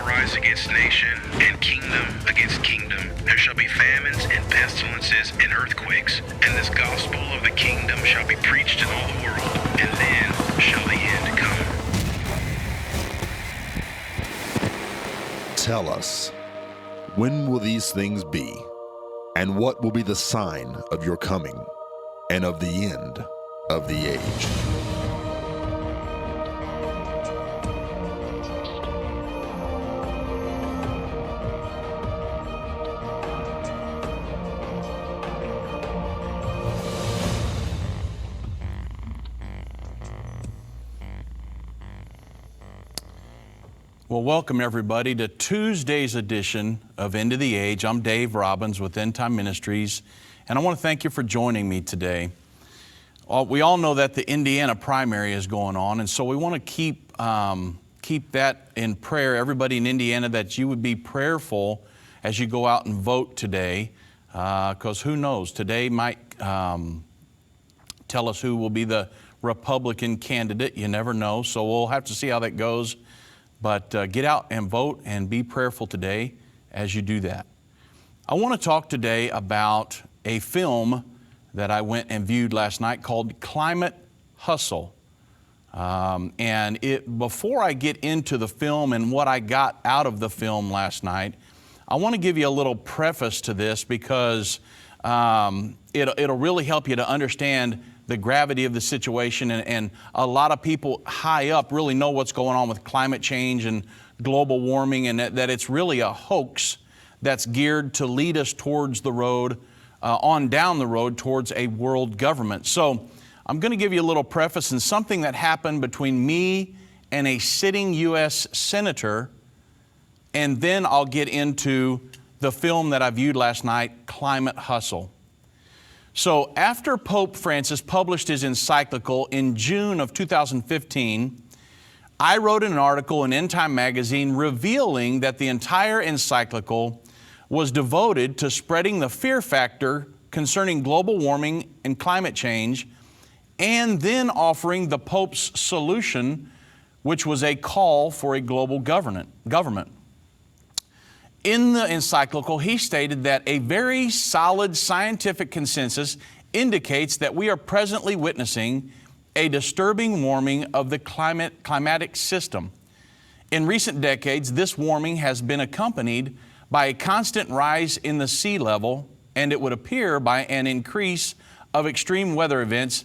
shall rise against nation, and kingdom against kingdom. There shall be famines and pestilences and earthquakes, and this gospel of the kingdom shall be preached in all the world, and then shall the end come. Tell us, when will these things be? And what will be the sign of your coming and of the end of the age? Well, welcome everybody to Tuesday's edition of End of the Age. I'm Dave Robbins with Endtime Ministries, and I want to thank you for joining me today. We all know that the Indiana primary is going on, and so we want to keep that in prayer. Everybody in Indiana, that you would be prayerful as you go out and vote today, because who knows, today might tell us who will be the Republican candidate. You never know, so we'll have to see how that goes. But get out and vote and be prayerful today as you do that. I want to talk today about a film that I went and viewed last night called Climate Hustle. Before I get into the film and what I got out of the film last night, I want to give you a little preface to this because it'll really help you to understand the gravity of the situation, and a lot of people high up really know what's going on with climate change and global warming, and that it's really a hoax that's geared to lead us towards the road, down the road towards a world government. So I'm going to give you a little preface and something that happened between me and a sitting U.S. senator, and then I'll get into the film that I viewed last night, Climate Hustle. So after Pope Francis published his encyclical in June of 2015, I wrote an article in Endtime magazine revealing that the entire encyclical was devoted to spreading the fear factor concerning global warming and climate change, and then offering the Pope's solution, which was a call for a global government. In the encyclical, he stated that a very solid scientific consensus indicates that we are presently witnessing a disturbing warming of the climatic system. In recent decades, this warming has been accompanied by a constant rise in the sea level, and it would appear by an increase of extreme weather events,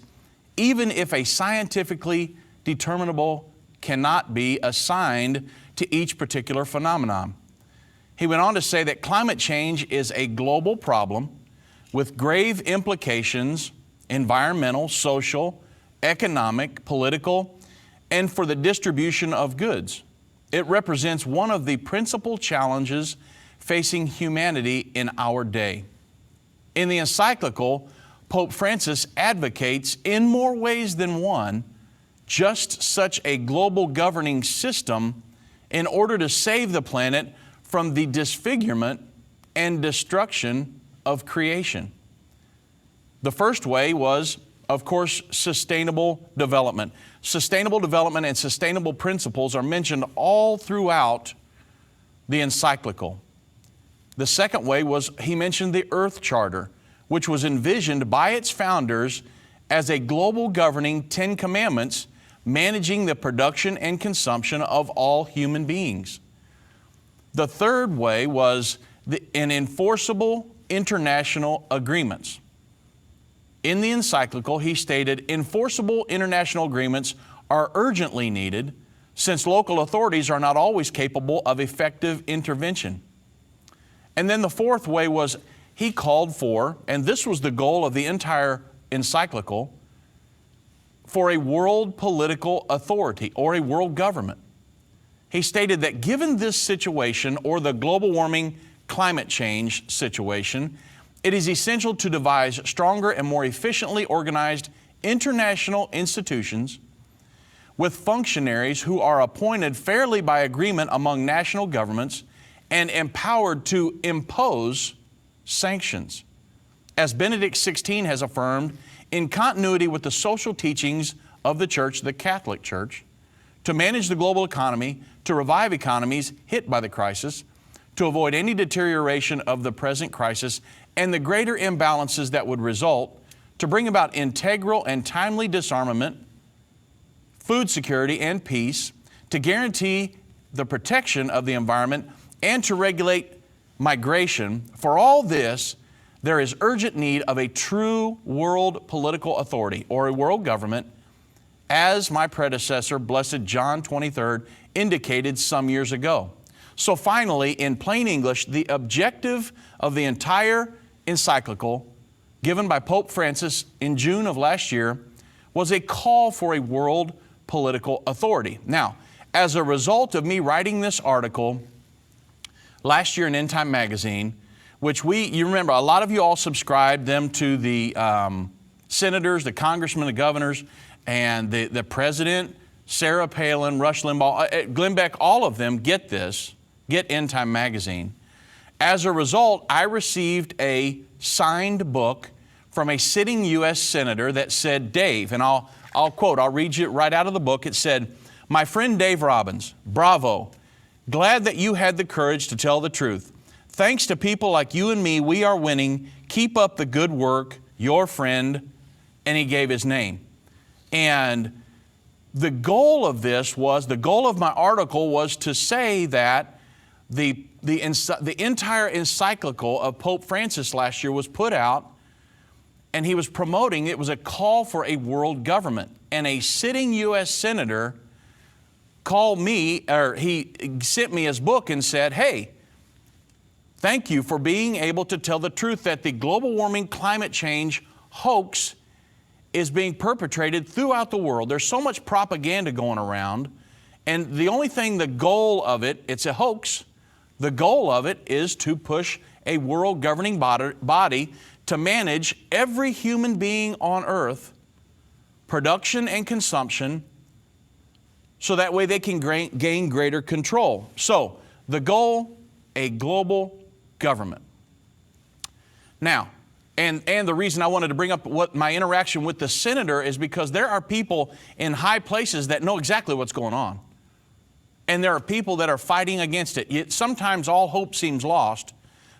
even if a scientifically determinable cannot be assigned to each particular phenomenon. He went on to say that climate change is a global problem with grave implications, environmental, social, economic, political, and for the distribution of goods. It represents one of the principal challenges facing humanity in our day. In the encyclical, Pope Francis advocates in more ways than one just such a global governing system in order to save the planet from the disfigurement and destruction of creation. The first way was, of course, sustainable development. Sustainable development and sustainable principles are mentioned all throughout the encyclical. The second way was, he mentioned the Earth Charter, which was envisioned by its founders as a global governing 10 commandments managing the production and consumption of all human beings. The third way was an enforceable international agreements. In the encyclical, he stated, enforceable international agreements are urgently needed since local authorities are not always capable of effective intervention. And then the fourth way was, he called for, and this was the goal of the entire encyclical, for a world political authority or a world government. He stated that given this situation, or the global warming climate change situation, it is essential to devise stronger and more efficiently organized international institutions with functionaries who are appointed fairly by agreement among national governments and empowered to impose sanctions. As Benedict XVI has affirmed, in continuity with the social teachings of the Church, the Catholic Church, to manage the global economy, to revive economies hit by the crisis, to avoid any deterioration of the present crisis and the greater imbalances that would result, to bring about integral and timely disarmament, food security and peace, to guarantee the protection of the environment, and to regulate migration. For all this, there is urgent need of a true world political authority or a world government, as my predecessor, Blessed John 23rd, indicated some years ago. So finally, in plain English, the objective of the entire encyclical given by Pope Francis in June of last year was a call for a world political authority. Now, as a result of me writing this article last year in Endtime Magazine, which you remember, a lot of you all subscribed them to the senators, the congressmen, the governors, and the president, Sarah Palin, Rush Limbaugh, Glenn Beck, all of them get this, get Endtime Magazine. As a result, I received a signed book from a sitting U.S. senator that said, Dave, and I'll quote, I'll read you right out of the book. It said, "My friend Dave Robbins, bravo. Glad that you had the courage to tell the truth. Thanks to people like you and me, we are winning. Keep up the good work, your friend," and he gave his name. And the goal of the goal of my article was to say that the entire encyclical of Pope Francis last year was put out, and he was promoting, it was a call for a world government. And a sitting U.S. senator called me, or he sent me his book and said, "Hey, thank you for being able to tell the truth that the global warming climate change hoax is being perpetrated throughout the world. There's so much propaganda going around, and the only thing, the goal of it, it's a hoax. The goal of it is to push a world governing body to manage every human being on earth, production and consumption, so that way they can gain greater control." So the goal, a global government. Now, and the reason I wanted to bring up what my interaction with the senator is because there are people in high places that know exactly what's going on. And there are people that are fighting against it. Yet sometimes all hope seems lost,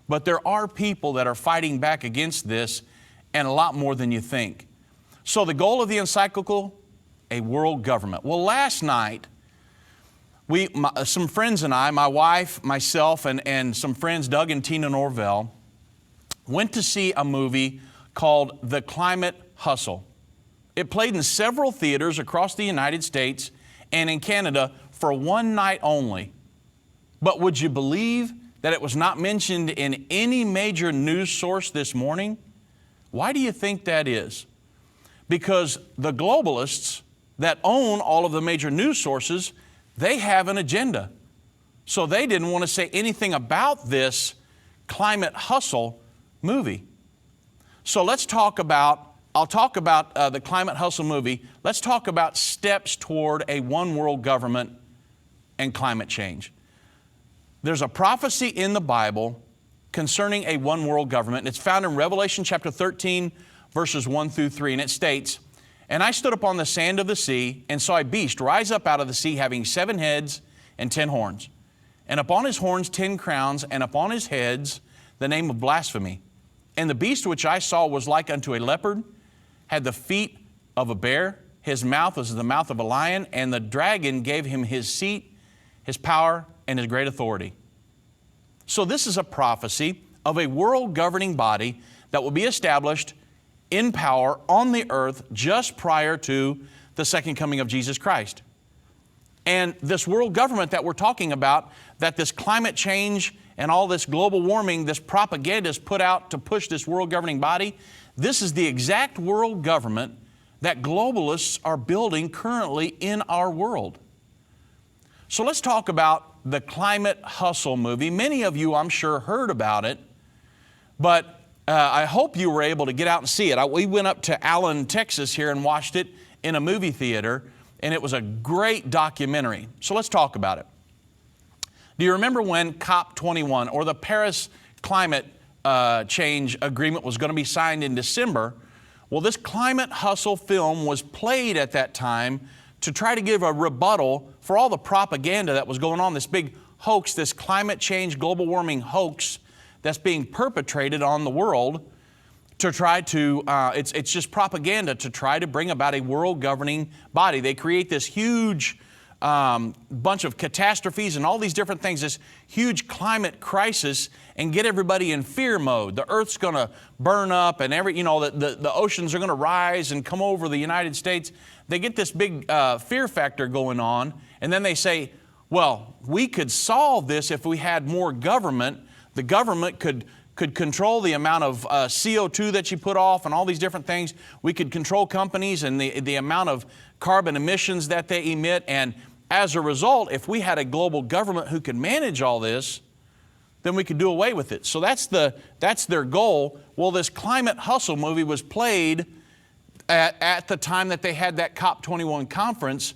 but there are people that are fighting back against this, and a lot more than you think. So the goal of the encyclical, a world government. Well, last night, some friends and I, my wife, myself, and some friends, Doug and Tina Norvell, went to see a movie called The Climate Hustle. It played in several theaters across the United States and in Canada for one night only. But would you believe that it was not mentioned in any major news source this morning? Why do you think that is? Because the globalists that own all of the major news sources, they have an agenda. So they didn't want to say anything about this Climate Hustle movie. So let's talk about, I'll talk about the Climate Hustle movie. Let's talk about steps toward a one world government and climate change. There's a prophecy in the Bible concerning a one world government. It's found in Revelation chapter 13, verses 1 through 3, and it states, "And I stood upon the sand of the sea, and saw a beast rise up out of the sea, having 7 heads and 10 horns. And upon his horns 10 crowns, and upon his heads the name of blasphemy. And the beast which I saw was like unto a leopard, had the feet of a bear, his mouth was the mouth of a lion, and the dragon gave him his seat, his power, and his great authority." So this is a prophecy of a world governing body that will be established in power on the earth just prior to the second coming of Jesus Christ. And this world government that we're talking about, that this climate change and all this global warming, this propaganda is put out to push this world governing body, this is the exact world government that globalists are building currently in our world. So let's talk about the Climate Hustle movie. Many of you, I'm sure, heard about it, but I hope you were able to get out and see it. We went up to Allen, Texas here and watched it in a movie theater, and it was a great documentary. So let's talk about it. Do you remember when COP21, or the Paris Climate Change Agreement, was going to be signed in December? Well, this Climate Hustle film was played at that time to try to give a rebuttal for all the propaganda that was going on, this big hoax, this climate change, global warming hoax that's being perpetrated on the world to try to, it's just propaganda to try to bring about a world governing body. They create this huge bunch of catastrophes and all these different things, this huge climate crisis, and get everybody in fear mode. The earth's going to burn up, and the oceans are going to rise and come over the United States. They get this big fear factor going on, and then they say, well, we could solve this if we had more government. The government could control the amount of CO2 that you put off and all these different things. We could control companies and the amount of carbon emissions that they emit. And as a result, if we had a global government who could manage all this, then we could do away with it. So that's their goal. Well, this Climate Hustle movie was played at the time that they had that COP21 conference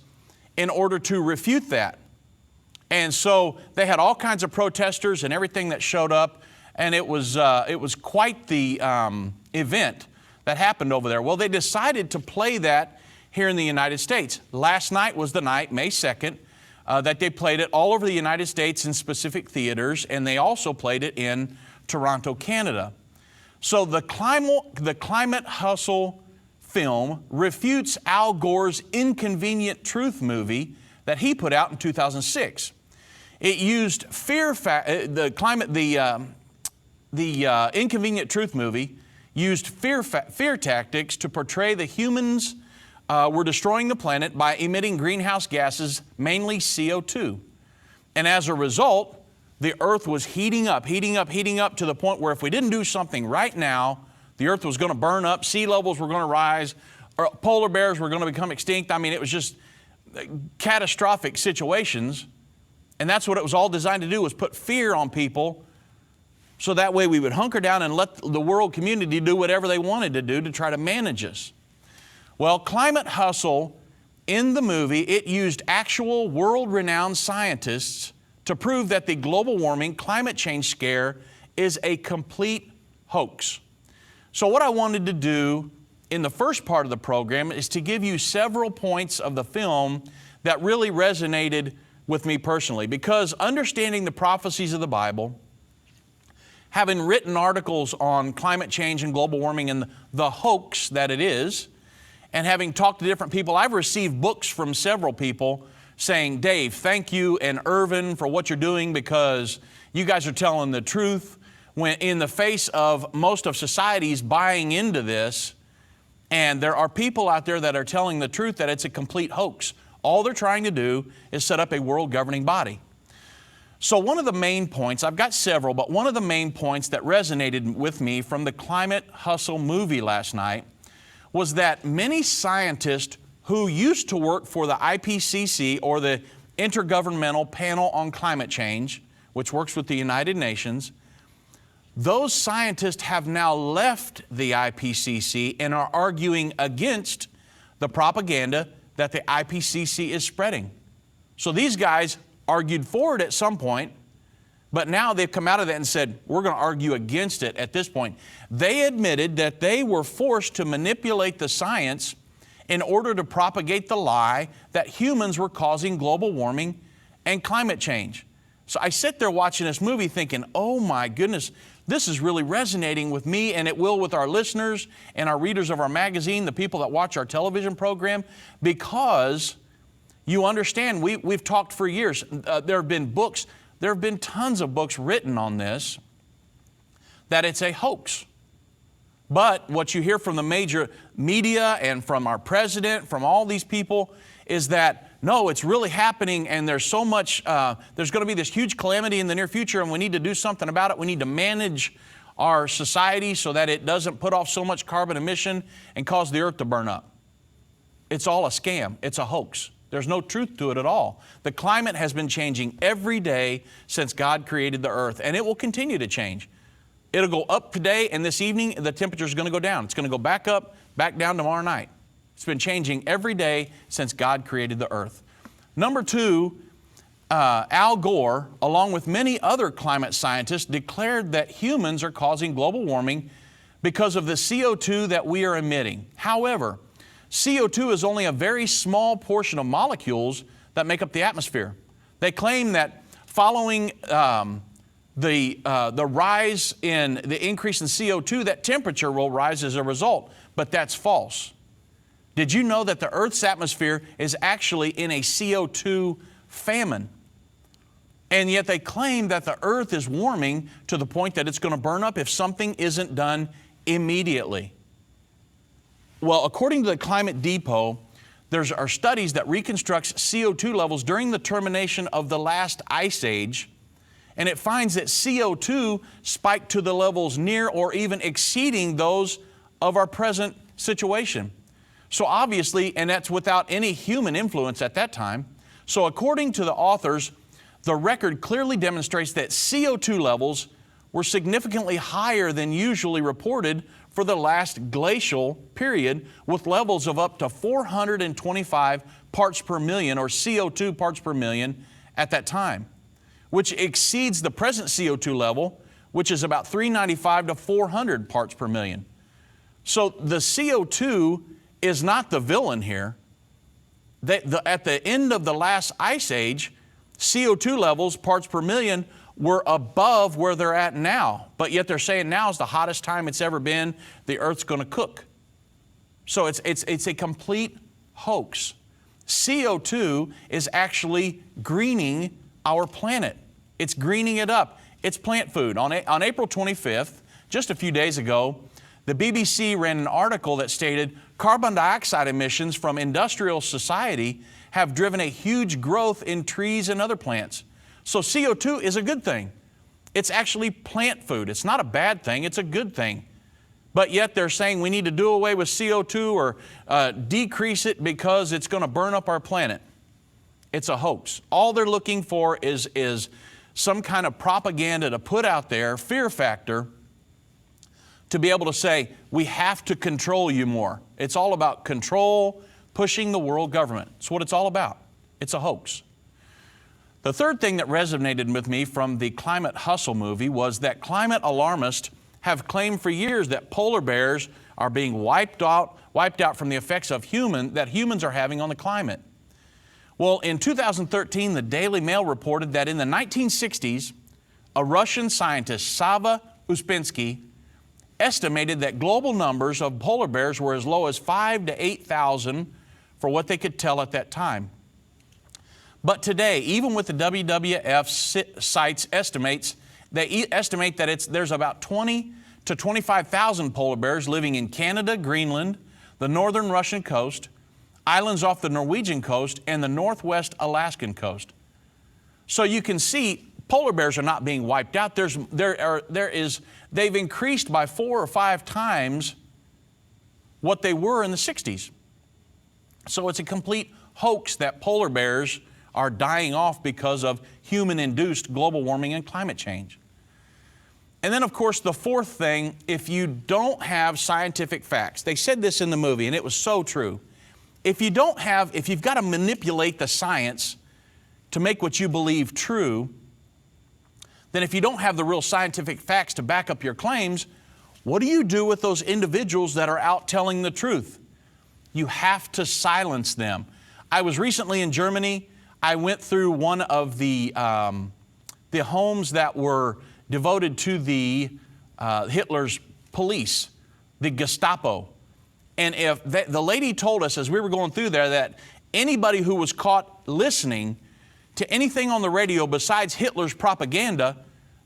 in order to refute that. And so they had all kinds of protesters and everything that showed up, and it was quite the event that happened over there. Well, they decided to play that here in the United States. Last night was the night, May 2nd, that they played it all over the United States in specific theaters, and they also played it in Toronto, Canada. So the Climate Hustle film refutes Al Gore's Inconvenient Truth movie that he put out in 2006. It used the Inconvenient Truth movie used fear tactics to portray the humans were destroying the planet by emitting greenhouse gases, mainly CO2. And as a result, the earth was heating up to the point where if we didn't do something right now, the earth was going to burn up, sea levels were going to rise, or polar bears were going to become extinct. I mean, it was just catastrophic situations. And that's what it was all designed to do, was put fear on people so that way we would hunker down and let the world community do whatever they wanted to do to try to manage us. Well, Climate Hustle, in the movie, it used actual world-renowned scientists to prove that the global warming, climate change scare is a complete hoax. So what I wanted to do in the first part of the program is to give you several points of the film that really resonated with me personally, because understanding the prophecies of the Bible, having written articles on climate change and global warming and the hoax that it is, and having talked to different people, I've received books from several people saying, Dave, thank you and Irvin for what you're doing, because you guys are telling the truth when in the face of most of society's buying into this. And there are people out there that are telling the truth that it's a complete hoax. All they're trying to do is set up a world governing body. So one of the main points, I've got several, but one of the main points that resonated with me from the Climate Hustle movie last night was that many scientists who used to work for the IPCC, or the Intergovernmental Panel on Climate Change, which works with the United Nations, those scientists have now left the IPCC and are arguing against the propaganda that the IPCC is spreading. So these guys argued for it at some point, but now they've come out of that and said, we're going to argue against it at this point. They admitted that they were forced to manipulate the science in order to propagate the lie that humans were causing global warming and climate change. So I sit there watching this movie thinking, oh my goodness, this is really resonating with me, and it will with our listeners and our readers of our magazine, the people that watch our television program, because you understand, we've talked for years. There have been books, there have been tons of books written on this, that it's a hoax. But what you hear from the major media and from our president, from all these people, is that no, it's really happening, and there's so much, there's going to be this huge calamity in the near future, and we need to do something about it. We need to manage our society so that it doesn't put off so much carbon emission and cause the earth to burn up. It's all a scam. It's a hoax. There's no truth to it at all. The climate has been changing every day since God created the earth, and it will continue to change. It'll go up today, and this evening the temperature is going to go down. It's going to go back up, back down tomorrow night. It's been changing every day since God created the earth. Number two, Al Gore, along with many other climate scientists, declared that humans are causing global warming because of the CO2 that we are emitting. However, CO2 is only a very small portion of molecules that make up the atmosphere. They claim that following the rise in the increase in CO2, that temperature will rise as a result, but that's false. Did you know that the Earth's atmosphere is actually in a CO2 famine? And yet they claim that the Earth is warming to the point that it's going to burn up if something isn't done immediately. Well, according to the Climate Depot, there are studies that reconstructs CO2 levels during the termination of the last ice age, and it finds that CO2 spiked to the levels near or even exceeding those of our present situation. So obviously, and that's without any human influence at that time. So according to the authors, the record clearly demonstrates that CO2 levels were significantly higher than usually reported for the last glacial period, with levels of up to 425 parts per million, or CO2 parts per million at that time, which exceeds the present CO2 level, which is about 395 to 400 parts per million. So the CO2 is not the villain here. At the end of the last ice age, CO2 levels, parts per million, were above where they're at now. But yet they're saying now is the hottest time it's ever been. The Earth's going to cook. So it's a complete hoax. CO2 is actually greening our planet. It's greening it up. It's plant food. On April 25th, just a few days ago, the BBC ran an article that stated carbon dioxide emissions from industrial society have driven a huge growth in trees and other plants. So CO2 is a good thing. It's actually plant food. It's not a bad thing, it's a good thing. But yet they're saying we need to do away with CO2 or decrease it because it's going to burn up our planet. It's a hoax. All they're looking for is some kind of propaganda to put out there, fear factor, to be able to say, we have to control you more. It's all about control, pushing the world government. It's what it's all about. It's a hoax. The third thing that resonated with me from the Climate Hustle movie was that climate alarmists have claimed for years that polar bears are being wiped out from the effects of that humans are having on the climate. Well, in 2013, the Daily Mail reported that in the 1960s, a Russian scientist, Sava Uspensky, estimated that global numbers of polar bears were as low as 5,000 to 8,000 for what they could tell at that time. But today, even with the WWF site's estimates, they estimate that there's about 20 to 25,000 polar bears living in Canada, Greenland, the northern Russian coast, islands off the Norwegian coast, and the northwest Alaskan coast. So you can see polar bears are not being wiped out. They've increased by 4 or 5 times what they were in the 60s. So it's a complete hoax that polar bears are dying off because of human-induced global warming and climate change. And then, of course, the fourth thing, if you don't have scientific facts, they said this in the movie, and it was so true. If you've got to manipulate the science to make what you believe true, then if you don't have the real scientific facts to back up your claims, what do you do with those individuals that are out telling the truth? You have to silence them. I was recently in Germany. I went through one of the homes that were devoted to the Hitler's police, the Gestapo. And the lady told us as we were going through there that anybody who was caught listening to anything on the radio besides Hitler's propaganda,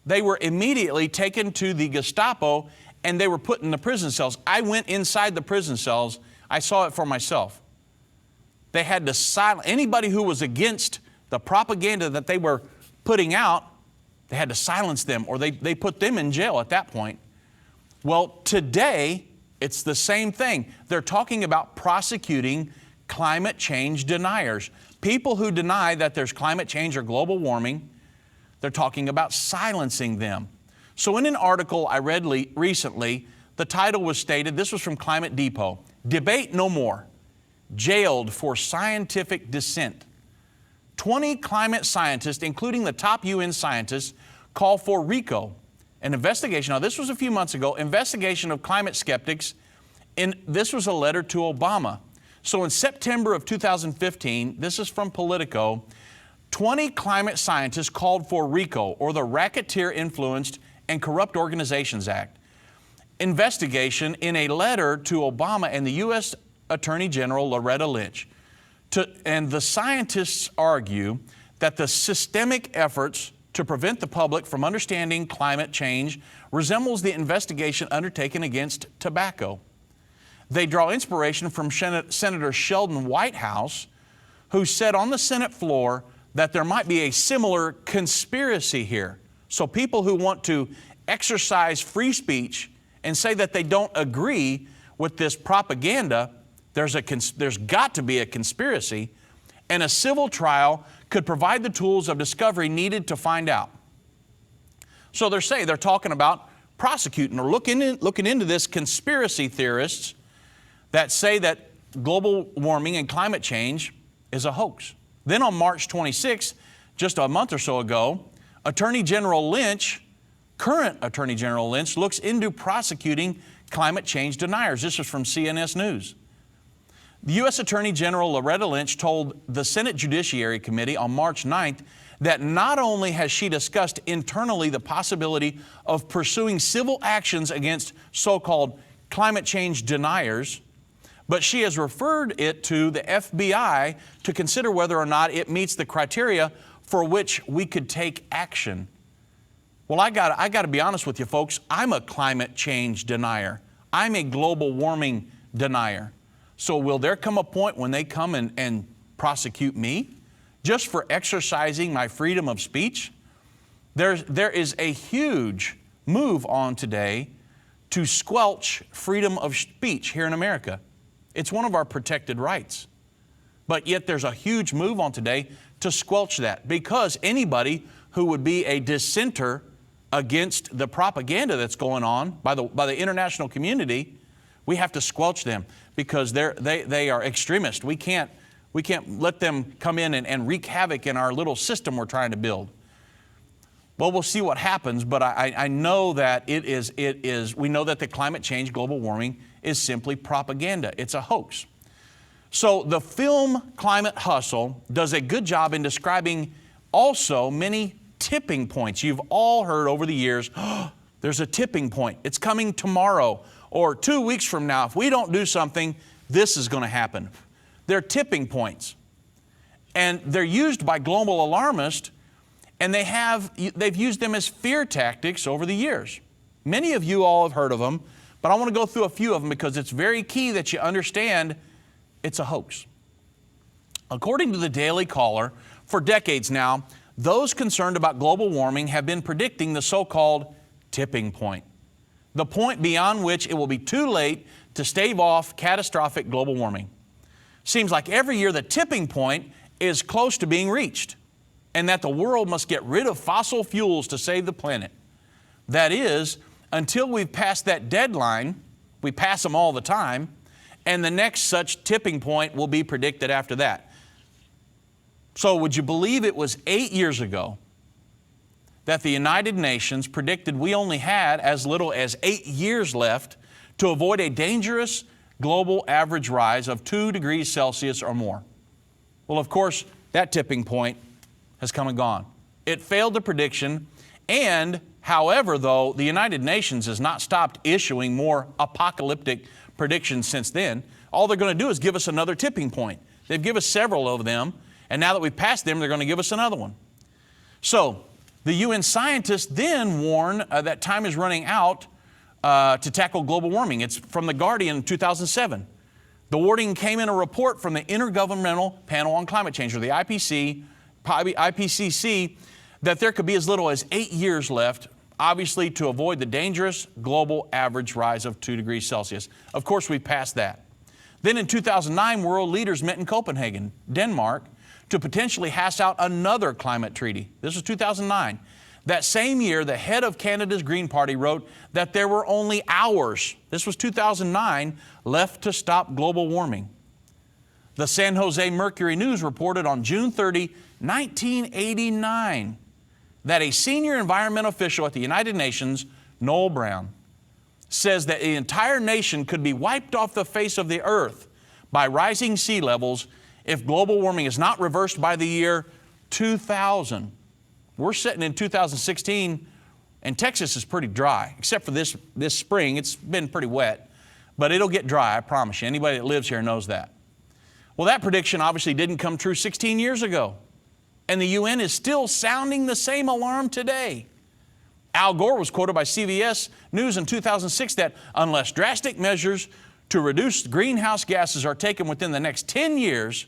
they were immediately taken to the Gestapo and they were put in the prison cells. I went inside the prison cells. I saw it for myself. They had to silence anybody who was against the propaganda that they were putting out. They had to silence them, or they put them in jail at that point. Well, today, it's the same thing. They're talking about prosecuting climate change deniers. People who deny that there's climate change or global warming, they're talking about silencing them. So in an article I read recently, the title was stated, this was from Climate Depot, "Debate No More, Jailed for Scientific Dissent." 20 climate scientists, including the top UN scientists, call for RICO, an investigation. Now, this was a few months ago, investigation of climate skeptics, and this was a letter to Obama. So in September of 2015, this is from Politico, 20 climate scientists called for RICO, or the Racketeer Influenced and Corrupt Organizations Act, investigation in a letter to Obama and the U.S. Attorney General Loretta Lynch. And the scientists argue that the systemic efforts to prevent the public from understanding climate change resembles the investigation undertaken against tobacco. They draw inspiration from Senator Sheldon Whitehouse, who said on the Senate floor that there might be a similar conspiracy here. So people who want to exercise free speech and say that they don't agree with this propaganda, there's got to be a conspiracy, and a civil trial could provide the tools of discovery needed to find out. So they're talking about prosecuting or looking into this conspiracy theorists that say that global warming and climate change is a hoax. Then on March 26th, just a month or so ago, Attorney General Lynch, current Attorney General Lynch, looks into prosecuting climate change deniers. This is from CNS News. The U.S. Attorney General Loretta Lynch told the Senate Judiciary Committee on March 9th that not only has she discussed internally the possibility of pursuing civil actions against so-called climate change deniers, but she has referred it to the FBI to consider whether or not it meets the criteria for which we could take action. Well, I got to be honest with you folks, I'm a climate change denier. I'm a global warming denier. So will there come a point when they come and prosecute me just for exercising my freedom of speech? There is a huge move on today to squelch freedom of speech here in America. It's one of our protected rights. But yet there's a huge move on today to squelch that, because anybody who would be a dissenter against the propaganda that's going on by the international community, we have to squelch them because they are extremists. We can't let them come in and wreak havoc in our little system we're trying to build. Well, we'll see what happens, but I know that we know that the climate change, global warming, is simply propaganda. It's a hoax. So the film Climate Hustle does a good job in describing also many tipping points. You've all heard over the years, oh, there's a tipping point. It's coming tomorrow or 2 weeks from now. If we don't do something, this is going to happen. They're tipping points. And they're used by global alarmists, and they've used them as fear tactics over the years. Many of you all have heard of them, but I want to go through a few of them because it's very key that you understand it's a hoax. According to the Daily Caller, for decades now, those concerned about global warming have been predicting the so-called tipping point, the point beyond which it will be too late to stave off catastrophic global warming. Seems like every year the tipping point is close to being reached, and that the world must get rid of fossil fuels to save the planet. That is, until we've passed that deadline, we pass them all the time, and the next such tipping point will be predicted after that. So would you believe it was 8 years ago that the United Nations predicted we only had as little as 8 years left to avoid a dangerous global average rise of 2 degrees Celsius or more? Well, of course, that tipping point has come and gone. It failed the prediction, and however, though, the United Nations has not stopped issuing more apocalyptic predictions since then. All they're going to do is give us another tipping point. They've given us several of them, and now that we've passed them, they're going to give us another one. So the UN scientists then warn that time is running out to tackle global warming. It's from The Guardian in 2007. The warning came in a report from the Intergovernmental Panel on Climate Change, or the IPCC, that there could be as little as 8 years left, obviously, to avoid the dangerous global average rise of 2 degrees Celsius. Of course, we passed that. Then in 2009, world leaders met in Copenhagen, Denmark, to potentially hash out another climate treaty. This was 2009. That same year, the head of Canada's Green Party wrote that there were only hours, this was 2009, left to stop global warming. The San Jose Mercury News reported on June 30, 1989, that a senior environmental official at the United Nations, Noel Brown, says that the entire nation could be wiped off the face of the earth by rising sea levels if global warming is not reversed by the year 2000. We're sitting in 2016, and Texas is pretty dry, except for this spring. It's been pretty wet, but it'll get dry, I promise you. Anybody that lives here knows that. Well, that prediction obviously didn't come true 16 years ago, and the UN is still sounding the same alarm today. Al Gore was quoted by CBS News in 2006 that unless drastic measures to reduce greenhouse gases are taken within the next 10 years,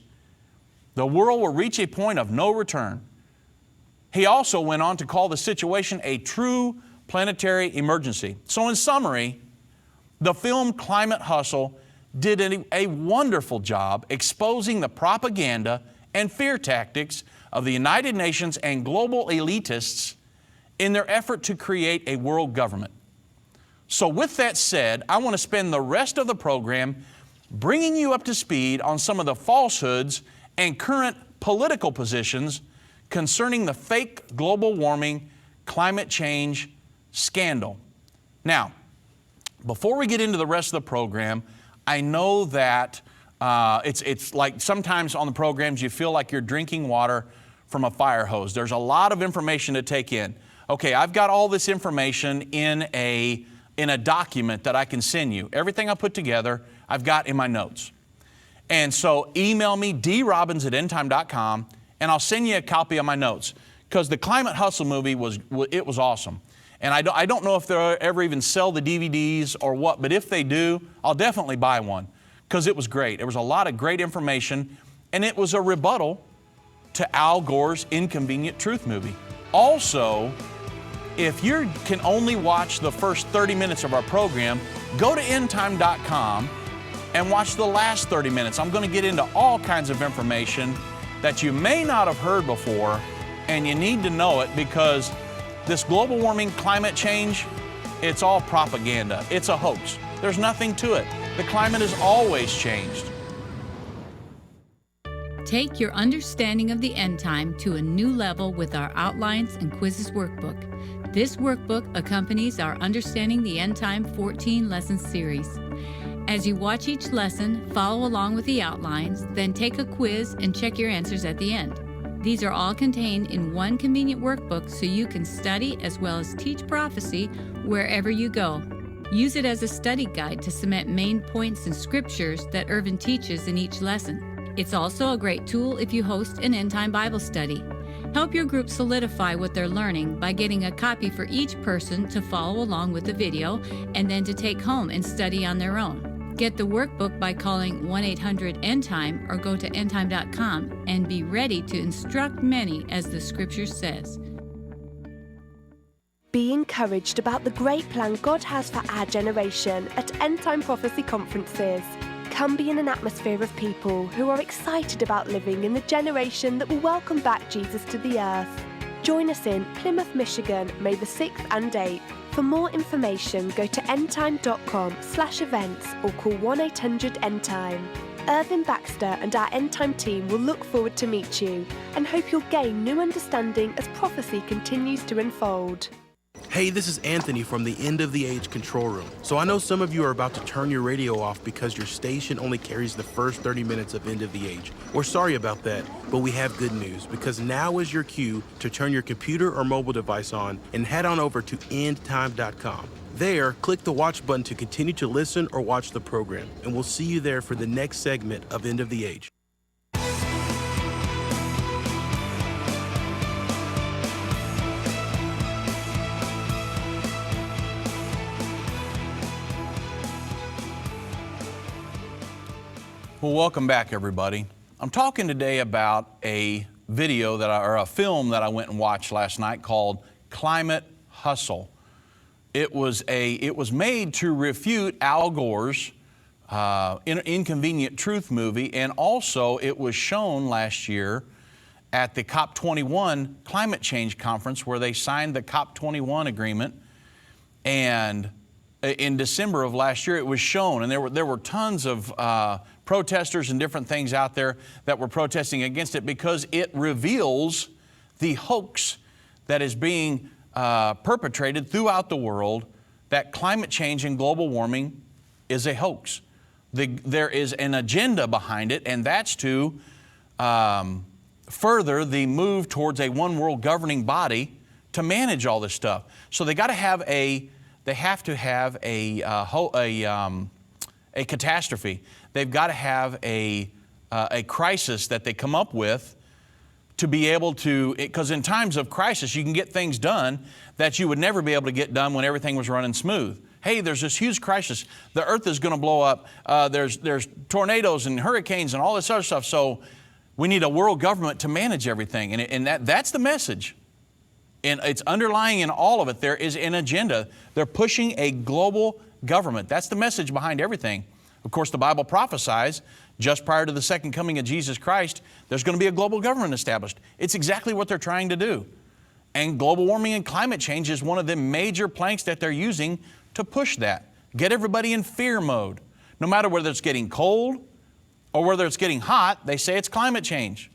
the world will reach a point of no return. He also went on to call the situation a true planetary emergency. So in summary, the film Climate Hustle did a wonderful job exposing the propaganda and fear tactics of the United Nations and global elitists in their effort to create a world government. So with that said, I want to spend the rest of the program bringing you up to speed on some of the falsehoods and current political positions concerning the fake global warming, climate change scandal. Now, before we get into the rest of the program, I know that it's like sometimes on the programs you feel like you're drinking water from a fire hose. There's a lot of information to take in. Okay, I've got all this information in a document that I can send you. Everything I put together, I've got in my notes. And so email me, drobbins@endtime.com, and I'll send you a copy of my notes. Because the Climate Hustle movie was awesome. And I don't know if they'll ever even sell the DVDs or what, but if they do, I'll definitely buy one. Because it was great. There was a lot of great information, and it was a rebuttal to Al Gore's Inconvenient Truth movie. Also, if you can only watch the first 30 minutes of our program, go to endtime.com and watch the last 30 minutes. I'm going to get into all kinds of information that you may not have heard before, and you need to know it because this global warming, climate change, it's all propaganda. It's a hoax. There's nothing to it. The climate has always changed. Take your understanding of the end time to a new level with our Outlines and Quizzes workbook. This workbook accompanies our Understanding the End Time 14 lesson series. As you watch each lesson, follow along with the outlines, then take a quiz and check your answers at the end. These are all contained in one convenient workbook so you can study as well as teach prophecy wherever you go. Use it as a study guide to cement main points and scriptures that Irvin teaches in each lesson. It's also a great tool if you host an End Time Bible study. Help your group solidify what they're learning by getting a copy for each person to follow along with the video and then to take home and study on their own. Get the workbook by calling 1-800-ENDTIME or go to endtime.com and be ready to instruct many as the scripture says. Be encouraged about the great plan God has for our generation at End Time Prophecy Conferences. Come be in an atmosphere of people who are excited about living in the generation that will welcome back Jesus to the earth. Join us in Plymouth, Michigan, May the 6th and 8th. For more information, go to endtime.com/events or call 1-800-ENDTIME. Irvin Baxter and our End Time team will look forward to meet you and hope you'll gain new understanding as prophecy continues to unfold. Hey, this is Anthony from the End of the Age Control Room. So I know some of you are about to turn your radio off because your station only carries the first 30 minutes of End of the Age. We're sorry about that, but we have good news because now is your cue to turn your computer or mobile device on and head on over to endtime.com. There, click the watch button to continue to listen or watch the program, and we'll see you there for the next segment of End of the Age. Well, welcome back, everybody. I'm talking today about a video or a film that I went and watched last night called Climate Hustle. It was made to refute Al Gore's Inconvenient Truth movie, and also it was shown last year at the COP21 climate change conference where they signed the COP21 agreement. And in December of last year, it was shown, and there were tons of protesters and different things out there that were protesting against it because it reveals the hoax that is being perpetrated throughout the world that climate change and global warming is a hoax. there is an agenda behind it, and that's to further the move towards a one world governing body to manage all this stuff. So they have to have a catastrophe. They've got to have a crisis that they come up with to be able to, because in times of crisis, you can get things done that you would never be able to get done when everything was running smooth. Hey, there's this huge crisis. The earth is going to blow up. There's tornadoes and hurricanes and all this other stuff. So we need a world government to manage everything. And that's the message. And it's underlying in all of it. There is an agenda. They're pushing a global government. That's the message behind everything. Of course, the Bible prophesies just prior to the second coming of Jesus Christ, there's going to be a global government established. It's exactly what they're trying to do. And global warming and climate change is one of the major planks that they're using to push that. Get everybody in fear mode. No matter whether it's getting cold or whether it's getting hot, they say it's climate change.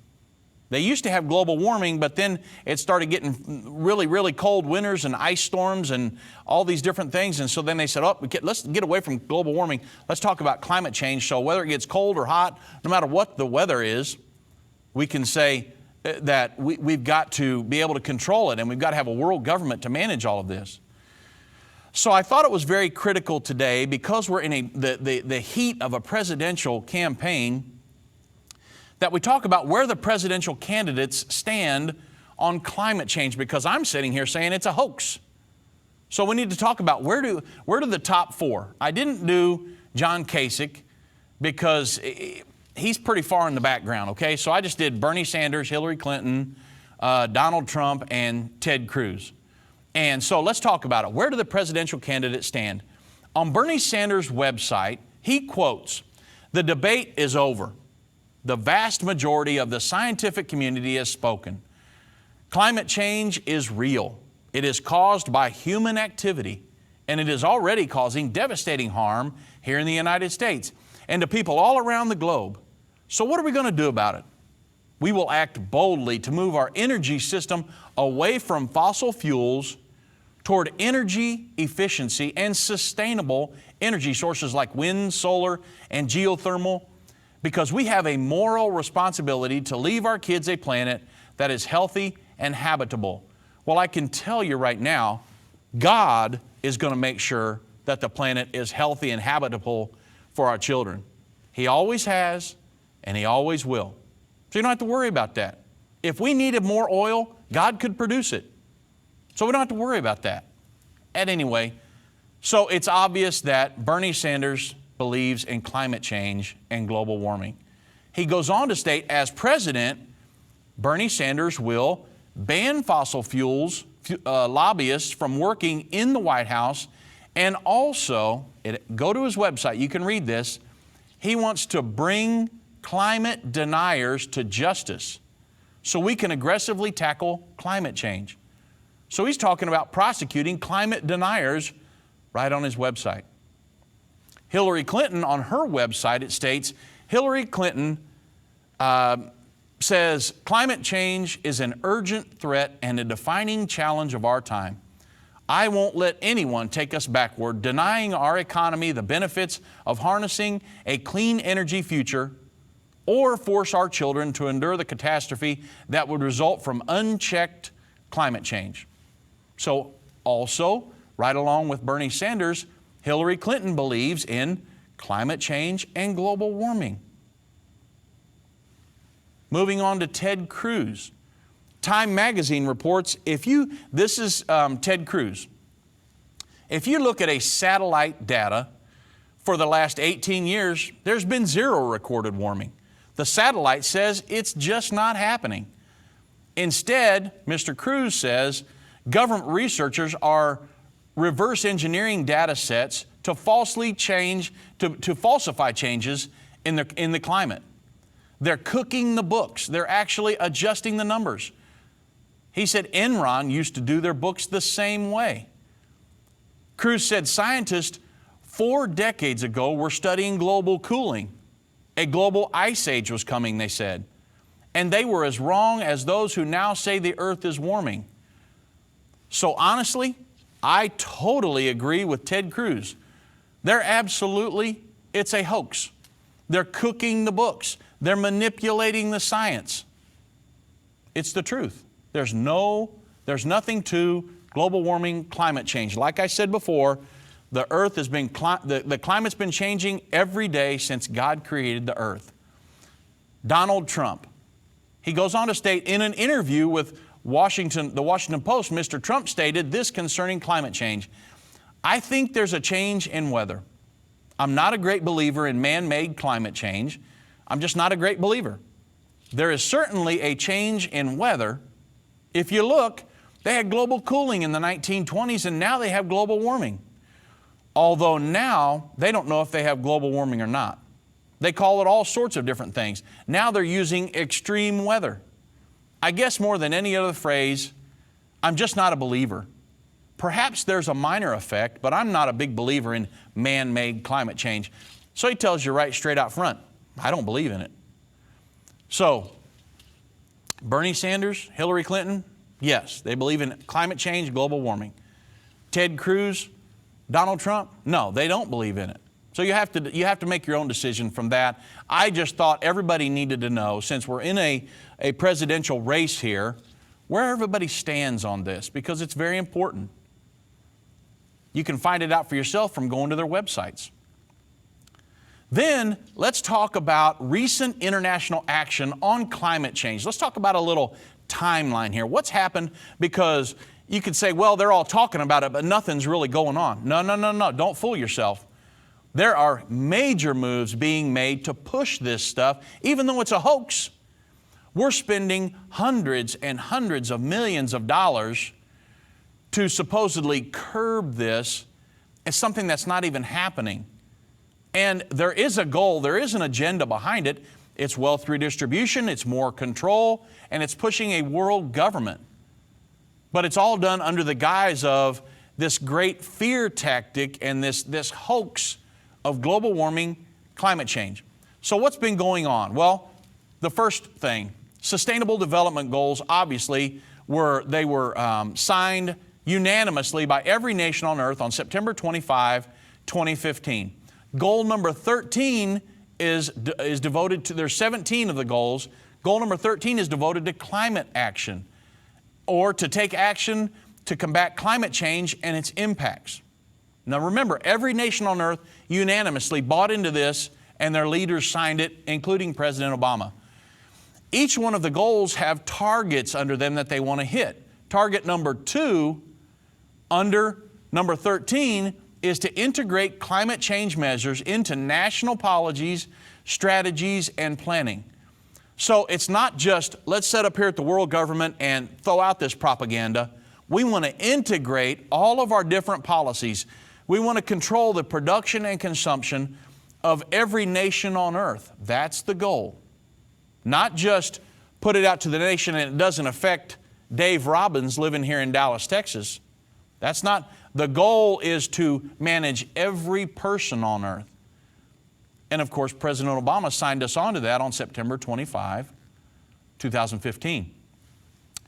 They used to have global warming, but then it started getting really, really cold winters and ice storms and all these different things. And so then they said, let's get away from global warming. Let's talk about climate change. So whether it gets cold or hot, no matter what the weather is, we can say that we've got to be able to control it, and we've got to have a world government to manage all of this. So I thought it was very critical today, because we're in the heat of a presidential campaign, that we talk about where the presidential candidates stand on climate change, because I'm sitting here saying it's a hoax. So we need to talk about where do the top four. I didn't do John Kasich because he's pretty far in the background, okay? So I just did Bernie Sanders, Hillary Clinton, Donald Trump, and Ted Cruz. And so let's talk about it. Where do the presidential candidates stand? On Bernie Sanders' website, he quotes, "The debate is over. The vast majority of the scientific community has spoken. Climate change is real. It is caused by human activity, and it is already causing devastating harm here in the United States and to people all around the globe. So what are we going to do about it? We will act boldly to move our energy system away from fossil fuels toward energy efficiency and sustainable energy sources like wind, solar, and geothermal, because we have a moral responsibility to leave our kids a planet that is healthy and habitable." Well, I can tell you right now, God is going to make sure that the planet is healthy and habitable for our children. He always has, and He always will. So you don't have to worry about that. If we needed more oil, God could produce it. So we don't have to worry about that. And anyway, so it's obvious that Bernie Sanders believes in climate change and global warming. He goes on to state, as president, Bernie Sanders will ban fossil fuels lobbyists from working in the White House, and also, go to his website, you can read this, he wants to bring climate deniers to justice so we can aggressively tackle climate change. So he's talking about prosecuting climate deniers right on his website. Hillary Clinton, on her website, it states, Hillary Clinton says, "Climate change is an urgent threat and a defining challenge of our time. I won't let anyone take us backward, denying our economy the benefits of harnessing a clean energy future, or force our children to endure the catastrophe that would result from unchecked climate change." So also, right along with Bernie Sanders, Hillary Clinton believes in climate change and global warming. Moving on to Ted Cruz. Time magazine reports, this is Ted Cruz. If you look at a satellite data for the last 18 years, there's been zero recorded warming. The satellite says it's just not happening. Instead, Mr. Cruz says government researchers are reverse engineering data sets to falsify changes in the climate. They're cooking the books. They're actually adjusting the numbers. He said Enron used to do their books the same way. Cruz said scientists 4 decades ago were studying global cooling. A global ice age was coming, they said. And they were as wrong as those who now say the earth is warming. So honestly, I totally agree with Ted Cruz. It's a hoax. They're cooking the books. They're manipulating the science. It's the truth. There's nothing to global warming, climate change. Like I said before, the earth has been, the climate's been changing every day since God created the earth. Donald Trump, he goes on to state in an interview with the Washington Post, Mr. Trump stated this concerning climate change. I think there's a change in weather. I'm not a great believer in man-made climate change. I'm just not a great believer. There is certainly a change in weather. If you look, they had global cooling in the 1920s, and now they have global warming. Although now they don't know if they have global warming or not. They call it all sorts of different things. Now they're using extreme weather. I guess more than any other phrase, I'm just not a believer. Perhaps there's a minor effect, but I'm not a big believer in man-made climate change. So he tells you right straight out front, I don't believe in it. So, Bernie Sanders, Hillary Clinton, yes, they believe in climate change, global warming. Ted Cruz, Donald Trump, no, they don't believe in it. So you have to make your own decision from that. I just thought everybody needed to know, since we're in a presidential race here, where everybody stands on this, because it's very important. You can find it out for yourself from going to their websites. Then let's talk about recent international action on climate change. Let's talk about a little timeline here. What's happened? Because you could say, well, they're all talking about it, but nothing's really going on. No. Don't fool yourself. There are major moves being made to push this stuff, even though it's a hoax. We're spending hundreds and hundreds of millions of dollars to supposedly curb this. It's something that's not even happening. And there is a goal, there is an agenda behind it. It's wealth redistribution, it's more control, and it's pushing a world government. But it's all done under the guise of this great fear tactic and this hoax of global warming, climate change. So what's been going on? Well, the first thing, Sustainable Development Goals, obviously, were signed unanimously by every nation on earth on September 25, 2015. Goal number 13 is devoted to, there's 17 of the goals. Goal number 13 is devoted to climate action, or to take action to combat climate change and its impacts. Now remember, every nation on earth unanimously bought into this, and their leaders signed it, including President Obama. Each one of the goals have targets under them that they want to hit. Target number 2 under number 13 is to integrate climate change measures into national policies, strategies, and planning. So it's not just, let's set up here at the world government and throw out this propaganda. We want to integrate all of our different policies. We want to control the production and consumption of every nation on earth. That's the goal. Not just put it out to the nation and it doesn't affect Dave Robbins living here in Dallas, Texas. That's not, the goal is to manage every person on earth. And of course, President Obama signed us on to that on September 25, 2015.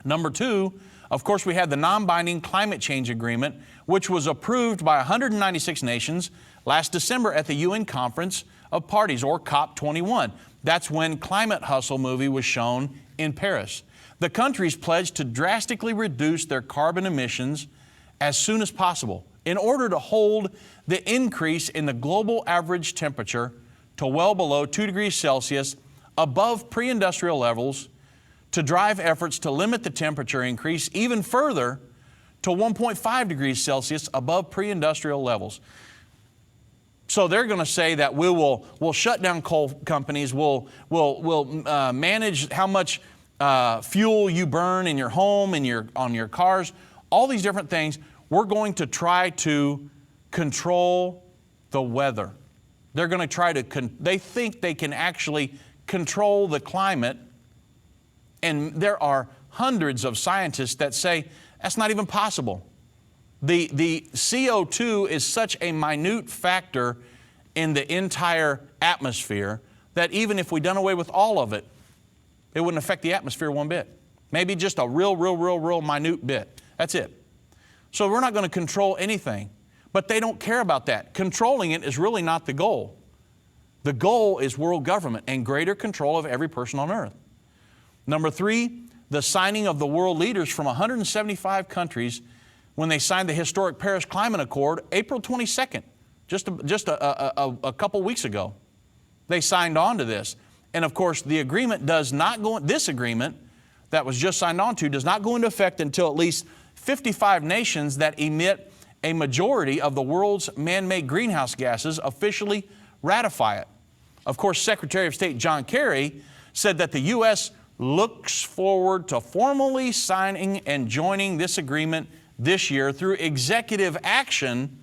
Number 2, of course, we had the non-binding climate change agreement, which was approved by 196 nations last December at the UN Conference of Parties, or COP21. That's when Climate Hustle movie was shown in Paris. The countries pledged to drastically reduce their carbon emissions as soon as possible in order to hold the increase in the global average temperature to well below 2 degrees Celsius above pre-industrial levels, to drive efforts to limit the temperature increase even further to 1.5 degrees Celsius above pre-industrial levels. So they're going to say that we'll shut down coal companies, we'll manage how much fuel you burn in your home and on your cars, all these different things. We're going to try to control the weather. They're going to try to, they think they can actually control the climate. And there are hundreds of scientists that say that's not even possible. The CO2 is such a minute factor in the entire atmosphere that even if we done away with all of it, it wouldn't affect the atmosphere one bit. Maybe just a real minute bit. That's it. So we're not going to control anything. But they don't care about that. Controlling it is really not the goal. The goal is world government and greater control of every person on earth. Number 3, the signing of the world leaders from 175 countries when they signed the historic Paris Climate Accord April 22nd, just a couple weeks ago. They signed on to this. And of course, the agreement does not go, this agreement that was just signed on to does not go into effect until at least 55 nations that emit a majority of the world's man-made greenhouse gases officially ratify it. Of course, Secretary of State John Kerry said that the U.S. looks forward to formally signing and joining this agreement this year through executive action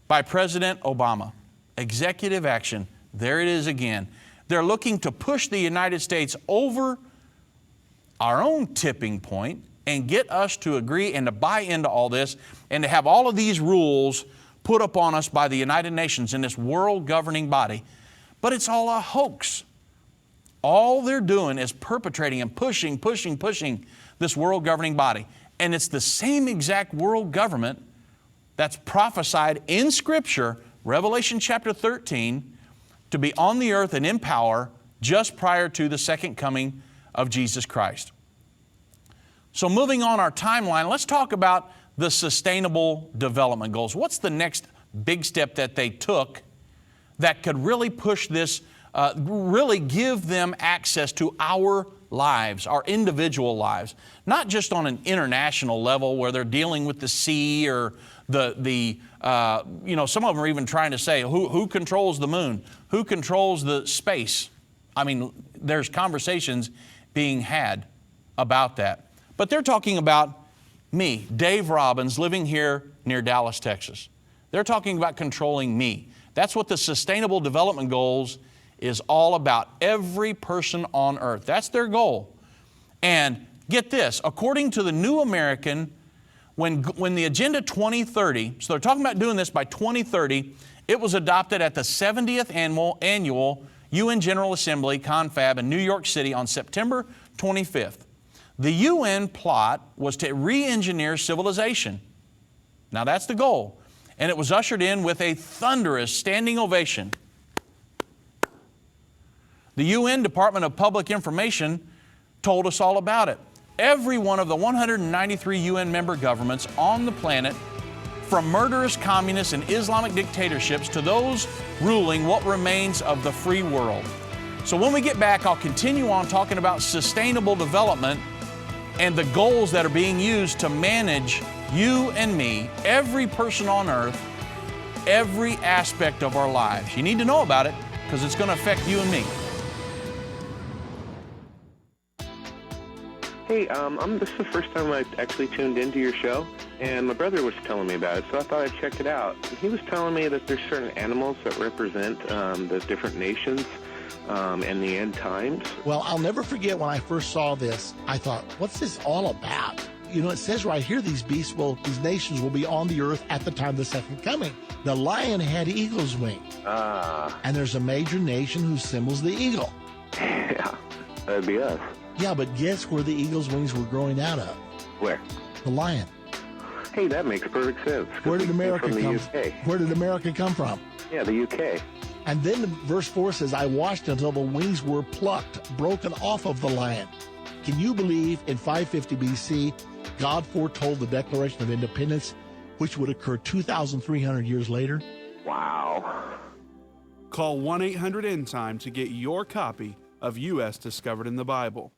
by President Obama. Executive action. There it is again. They're looking to push the United States over our own tipping point and get us to agree and to buy into all this and to have all of these rules put upon us by the United Nations in this world governing body. But it's all a hoax. All they're doing is perpetrating and pushing this world governing body. And it's the same exact world government that's prophesied in Scripture, Revelation chapter 13, to be on the earth and in power just prior to the second coming of Jesus Christ. So moving on our timeline, let's talk about the Sustainable Development Goals. What's the next big step that they took that could really push this, really give them access to our lives, our individual lives, not just on an international level where they're dealing with the sea or some of them are even trying to say, who controls the moon? Who controls the space? I mean, there's conversations being had about that. But they're talking about me, Dave Robbins, living here near Dallas, Texas. They're talking about controlling me. That's what the Sustainable Development Goals is all about. Every person on earth. That's their goal. And get this, according to the New American, when the Agenda 2030, so they're talking about doing this by 2030, it was adopted at the 70th annual UN General Assembly, Confab, in New York City on September 25th. The UN plot was to re-engineer civilization. Now that's the goal. And it was ushered in with a thunderous standing ovation. The UN Department of Public Information told us all about it. Every one of the 193 UN member governments on the planet, from murderous communists and Islamic dictatorships to those ruling what remains of the free world. So when we get back, I'll continue on talking about sustainable development and the goals that are being used to manage you and me, every person on earth, every aspect of our lives. You need to know about it because it's going to affect you and me. Hey, this is the first time I actually tuned into your show, and my brother was telling me about it, so I thought I'd check it out. He was telling me that there's certain animals that represent the different nations and the end times. Well, I'll never forget when I first saw this, I thought, what's this all about? You know, it says right here, these nations will be on the earth at the time of the second coming. The lion had eagle's wings. And there's a major nation whose symbol's the eagle. Yeah, that'd be us. Yeah, but guess where the eagle's wings were growing out of? Where? The lion. Hey, that makes perfect sense. Where did America from? come The UK. Where did America come from? Yeah, the UK. And then verse 4 says, I watched until the wings were plucked, broken off of the lion. Can you believe in 550 BC, God foretold the Declaration of Independence, which would occur 2,300 years later? Wow. Call 1-800-ENDTIME to get your copy of U.S. Discovered in the Bible.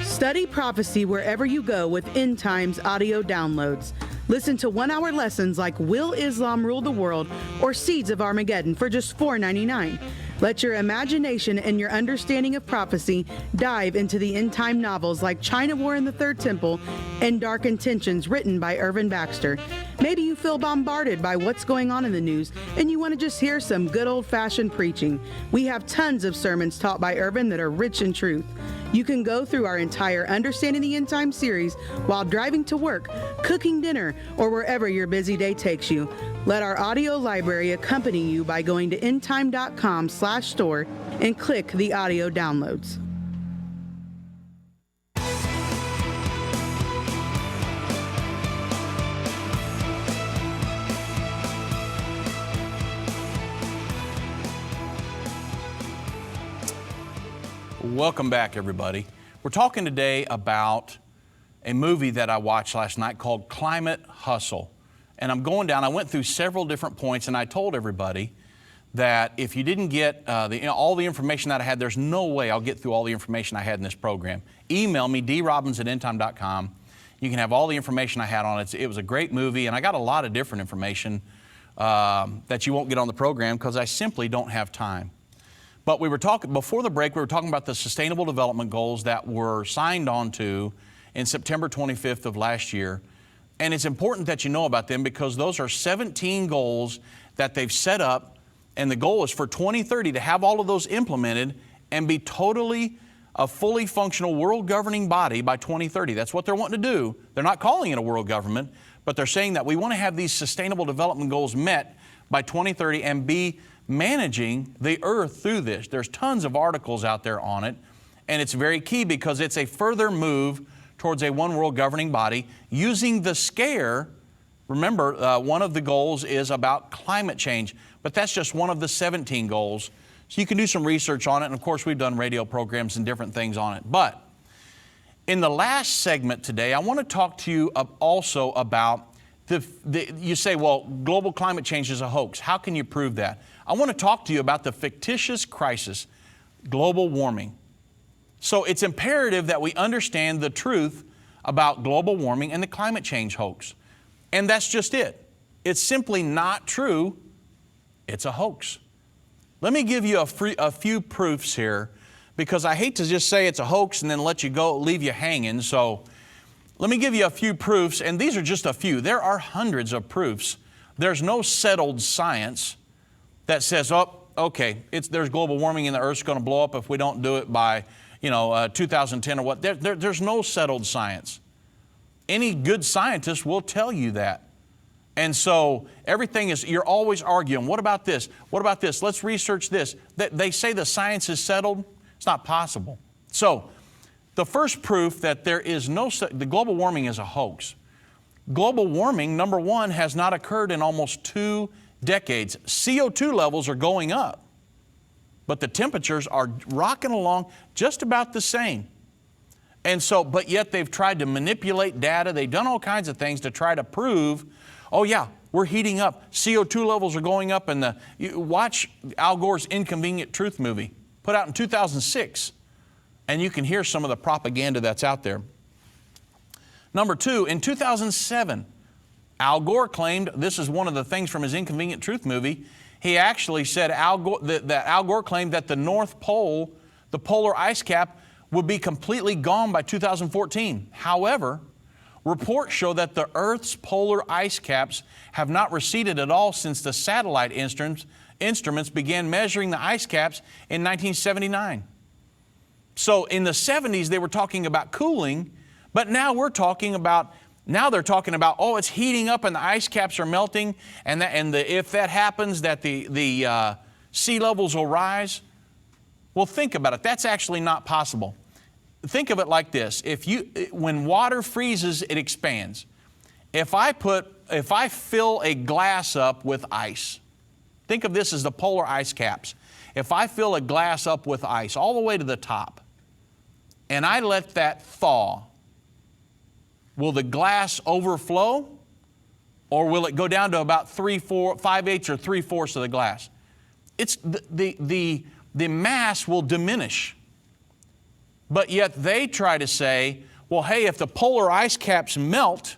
Study prophecy wherever you go with End Times audio downloads. Listen to 1-hour lessons like Will Islam Rule the World or Seeds of Armageddon for just $4.99. Let your imagination and your understanding of prophecy dive into the end-time novels like China War in the Third Temple and Dark Intentions written by Irvin Baxter. Maybe you feel bombarded by what's going on in the news and you want to just hear some good old-fashioned preaching. We have tons of sermons taught by Irvin that are rich in truth. You can go through our entire Understanding the End Time series while driving to work, cooking dinner, or wherever your busy day takes you. Let our audio library accompany you by going to endtime.com/store and click the audio downloads. Welcome back, everybody. We're talking today about a movie that I watched last night called Climate Hustle. And I'm going down, I went through several different points, and I told everybody that if you didn't get all the information that I had, there's no way I'll get through all the information I had in this program. Email me, drobbins@endtime.com. You can have all the information I had on it. It was a great movie, and I got a lot of different information that you won't get on the program because I simply don't have time. But we were talking, before the break, we were talking about the Sustainable Development Goals that were signed on to in September 25th of last year. And it's important that you know about them because those are 17 goals that they've set up, and the goal is for 2030 to have all of those implemented and be totally a fully functional world governing body by 2030. That's what they're wanting to do. They're not calling it a world government, but they're saying that we want to have these Sustainable Development Goals met by 2030 and be managing the earth through this. There's tons of articles out there on it, and it's very key because it's a further move towards a one world governing body using the scare. Remember, one of the goals is about climate change, but that's just one of the 17 goals. So you can do some research on it, and of course we've done radio programs and different things on it. But in the last segment today, I want to talk to you also about you say, well, global climate change is a hoax. How can you prove that? I want to talk to you about the fictitious crisis, global warming. So it's imperative that we understand the truth about global warming and the climate change hoax. And that's just it. It's simply not true. It's a hoax. Let me give you a few proofs here because I hate to just say it's a hoax and then let you go, leave you hanging. So let me give you a few proofs, and these are just a few. There are hundreds of proofs. There's no settled science that says, oh, okay, there's global warming and the Earth's going to blow up if we don't do it by 2010 or what. There's no settled science. Any good scientist will tell you that. And so everything is, you're always arguing, what about this? What about this? Let's research this. They say the science is settled. It's not possible. So the first proof that the global warming is a hoax. Global warming, number one, has not occurred in almost 2 decades. CO2 levels are going up, but the temperatures are rocking along just about the same. And so, but yet they've tried to manipulate data. They've done all kinds of things to try to prove, oh yeah, we're heating up. CO2 levels are going up. And watch Al Gore's Inconvenient Truth movie, put out in 2006, and you can hear some of the propaganda that's out there. Number two, in 2007, Al Gore claimed, this is one of the things from his Inconvenient Truth movie, he actually said that Al Gore claimed that the North Pole, the polar ice cap, would be completely gone by 2014. However, reports show that the Earth's polar ice caps have not receded at all since the satellite instruments began measuring the ice caps in 1979. So in the 70s, they were talking about cooling, but now they're talking about, oh, it's heating up and the ice caps are melting, and if that happens, that the sea levels will rise. Well, think about it. That's actually not possible. Think of it like this. When water freezes, it expands. If I fill a glass up with ice, think of this as the polar ice caps. If I fill a glass up with ice all the way to the top, and I let that thaw, will the glass overflow, or will it go down to about 5/8 or 3/4 of the glass? It's the mass will diminish. But yet they try to say, well, hey, if the polar ice caps melt,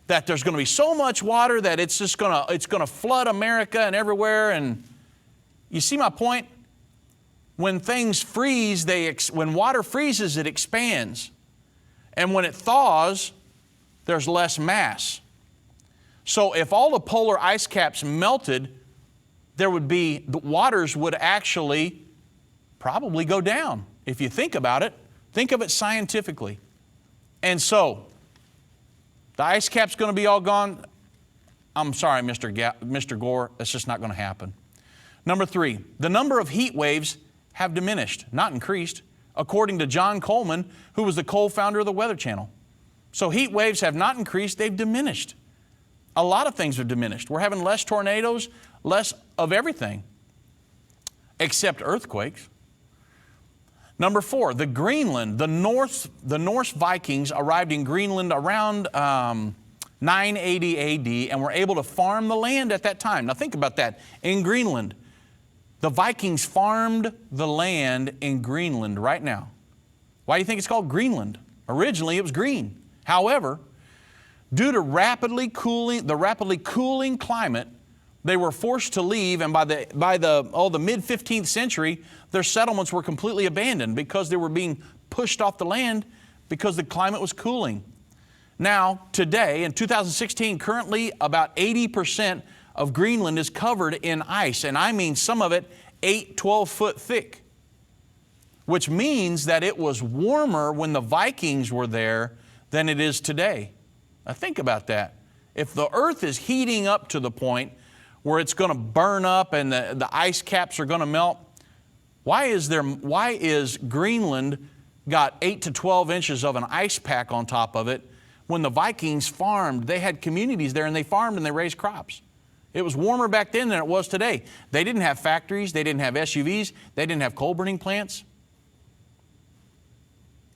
that there's going to be so much water that it's going to flood America and everywhere. And you see my point? When things freeze, when water freezes, it expands. And when it thaws, there's less mass. So if all the polar ice caps melted, the waters would actually probably go down. If you think about it, think of it scientifically. And so, the ice cap's going to be all gone. I'm sorry, Mr. Gore, that's just not going to happen. Number three, the number of heat waves have diminished, not increased, according to John Coleman, who was the co-founder of the Weather Channel. So heat waves have not increased, they've diminished. A lot of things have diminished. We're having less tornadoes, less of everything, except earthquakes. Number 4, the Greenland. The Norse Vikings arrived in Greenland around 980 AD and were able to farm the land at that time. Now think about that. In Greenland, the Vikings farmed the land in Greenland right now. Why do you think it's called Greenland? Originally it was green. However, due to the rapidly cooling climate, they were forced to leave, and by the mid-15th century, their settlements were completely abandoned because they were being pushed off the land because the climate was cooling. Now, today, in 2016, currently about 80% of Greenland is covered in ice, and I mean some of it 12 foot thick, which means that it was warmer when the Vikings were there than it is today. Now think about that. If the earth is heating up to the point where it's going to burn up and the ice caps are going to melt, why is Greenland got 8 to 12 inches of an ice pack on top of it when the Vikings farmed? They had communities there and they farmed and they raised crops. It was warmer back then than it was today. They didn't have factories, they didn't have SUVs, they didn't have coal burning plants.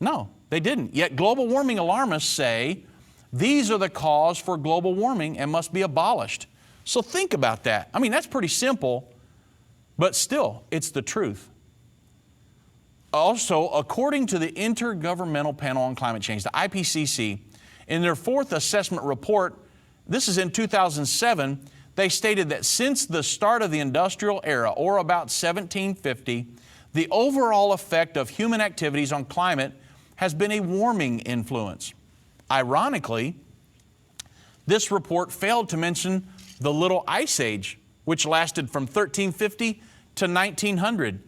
No, they didn't. Yet global warming alarmists say these are the cause for global warming and must be abolished. So think about that. I mean, that's pretty simple, but still, it's the truth. Also, according to the Intergovernmental Panel on Climate Change, the IPCC, in their 4th assessment report, this is in 2007, they stated that since the start of the industrial era, or about 1750, the overall effect of human activities on climate has been a warming influence. Ironically, this report failed to mention the Little Ice Age, which lasted from 1350 to 1900.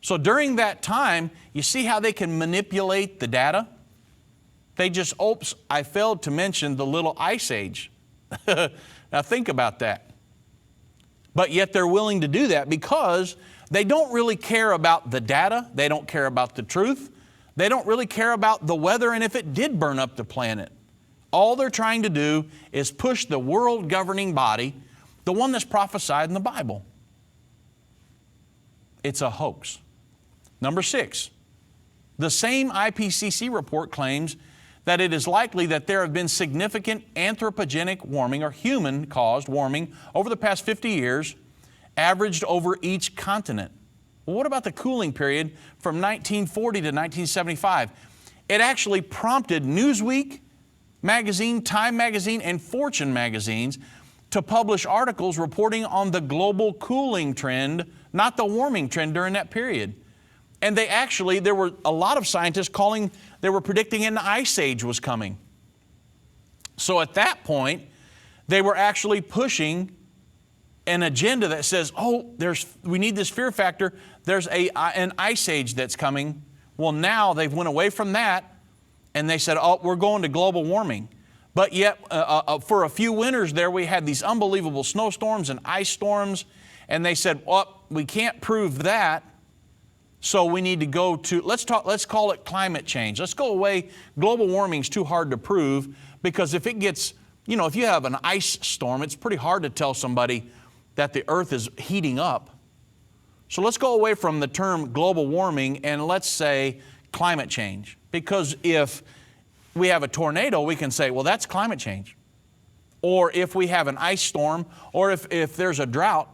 So during that time, you see how they can manipulate the data? They just, oops, I failed to mention the Little Ice Age. Now think about that. But yet they're willing to do that because they don't really care about the data. They don't care about the truth. They don't really care about the weather and if it did burn up the planet. All they're trying to do is push the world governing body, the one that's prophesied in the Bible. It's a hoax. Number 6, the same IPCC report claims that it is likely that there have been significant anthropogenic warming or human-caused warming over the past 50 years, averaged over each continent. Well, what about the cooling period from 1940 to 1975? It actually prompted Newsweek magazine, Time magazine, and Fortune magazines to publish articles reporting on the global cooling trend, not the warming trend during that period. And there were a lot of scientists they were predicting an ice age was coming. So at that point, they were actually pushing an agenda that says, oh, we need this fear factor. There's an ice age that's coming. Well, now they've went away from that and they said, oh, we're going to global warming. But yet, for a few winters there, we had these unbelievable snowstorms and ice storms. And they said, well, we can't prove that. So we need to go to, let's call it climate change. Let's go away. Global warming is too hard to prove because if it gets, if you have an ice storm, it's pretty hard to tell somebody that the earth is heating up. So let's go away from the term global warming and let's say climate change. Because if we have a tornado, we can say, well, that's climate change. Or if we have an ice storm, or if there's a drought,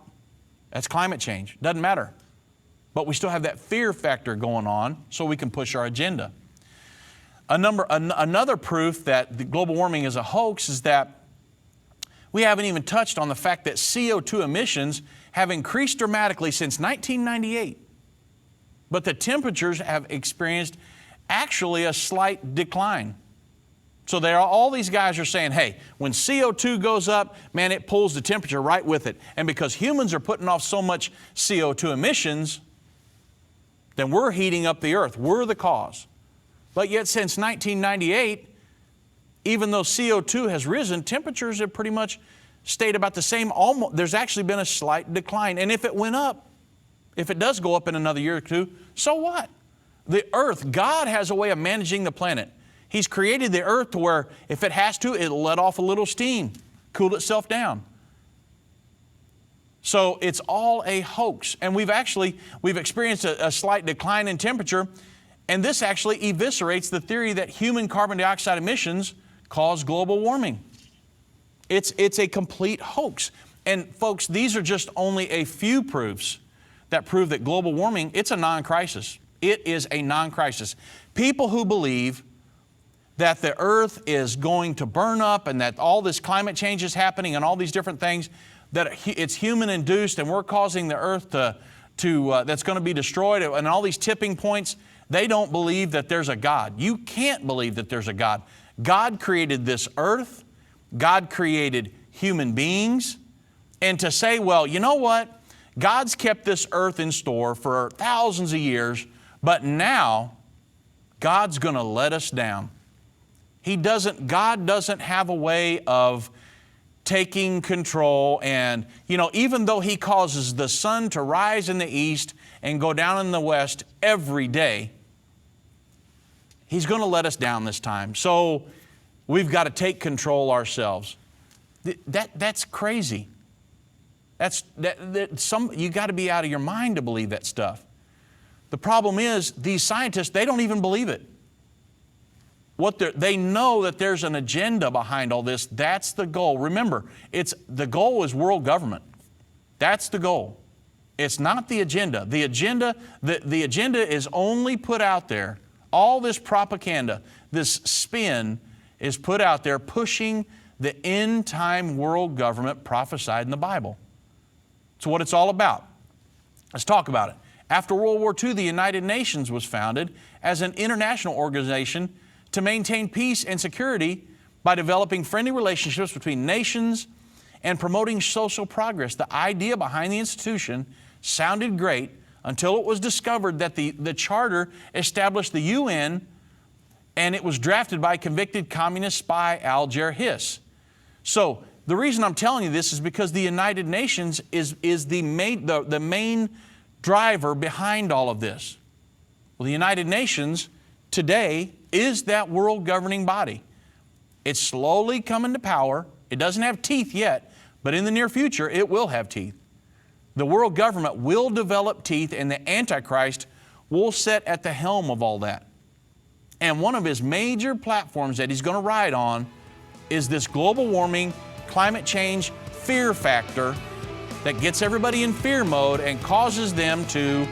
that's climate change. Doesn't matter. But we still have that fear factor going on so we can push our agenda. Another proof that the global warming is a hoax is that we haven't even touched on the fact that CO2 emissions have increased dramatically since 1998. But the temperatures have experienced actually a slight decline. So all these guys are saying, hey, when CO2 goes up, man, it pulls the temperature right with it. And because humans are putting off so much CO2 emissions, then we're heating up the earth. We're the cause. But yet since 1998, even though CO2 has risen, temperatures have pretty much stayed about the same. There's actually been a slight decline. And if it went up, if it does go up in another year or two, so what? The earth, God has a way of managing the planet. He's created the earth to where if it has to, it'll let off a little steam, cool itself down. So it's all a hoax. And we've experienced a slight decline in temperature And this actually eviscerates the theory that human carbon dioxide emissions cause global warming. It's a complete hoax. And folks, these are just only a few proofs that prove that global warming, it's a non-crisis. It is a non-crisis. People who believe that the earth is going to burn up and that all this climate change is happening and all these different things, that it's human induced and we're causing the earth that's going to be destroyed and all these tipping points, they don't believe that there's a God. You can't believe that there's a God. God created this earth. God created human beings. And to say, well, you know what? God's kept this earth in store for thousands of years, but now God's going to let us down. God doesn't have a way of taking control, and, even though He causes the sun to rise in the east and go down in the west every day, He's going to let us down this time. So we've got to take control ourselves. That's crazy. You got to be out of your mind to believe that stuff. The problem is these scientists, they don't even believe it. They know that there's an agenda behind all this. That's the goal. Remember, the goal is world government. That's the goal. It's not the agenda. The agenda is only put out there. All this propaganda, this spin is put out there pushing the end time world government prophesied in the Bible. It's what it's all about. Let's talk about it. After World War II, the United Nations was founded as an international organization to maintain peace and security by developing friendly relationships between nations and promoting social progress. The idea behind the institution sounded great until it was discovered that the charter established the UN, and it was drafted by convicted communist spy Alger Hiss. So the reason I'm telling you this is because the United Nations is the main driver behind all of this. Well, the United Nations today is that world governing body. It's slowly coming to power. It doesn't have teeth yet, but in the near future, it will have teeth. The world government will develop teeth, and the Antichrist will sit at the helm of all that. And one of his major platforms that he's going to ride on is this global warming, climate change fear factor that gets everybody in fear mode and causes them to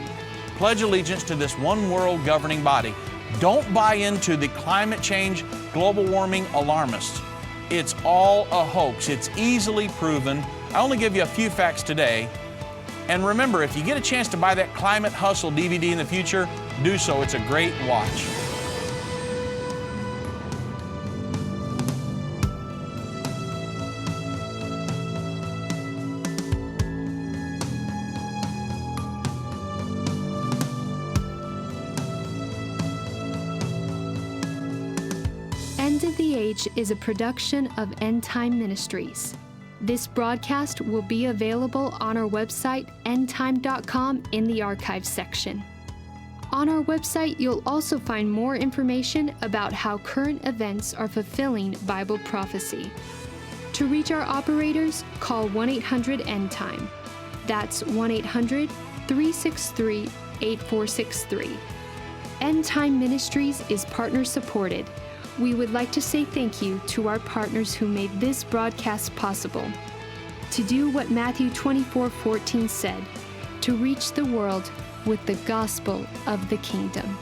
pledge allegiance to this one world governing body. Don't buy into the climate change, global warming alarmists. It's all a hoax. It's easily proven. I only give you a few facts today. And remember, if you get a chance to buy that Climate Hustle DVD in the future, do so. It's a great watch. End of the Age is a production of Endtime Ministries. This broadcast will be available on our website, endtime.com, in the archives section. On our website, you'll also find more information about how current events are fulfilling Bible prophecy. To reach our operators, call 1-800-ENDTIME. That's 1-800-363-8463. Endtime Ministries is partner supported. We would like to say thank you to our partners who made this broadcast possible. To do what Matthew 24:14 said, to reach the world with the gospel of the kingdom.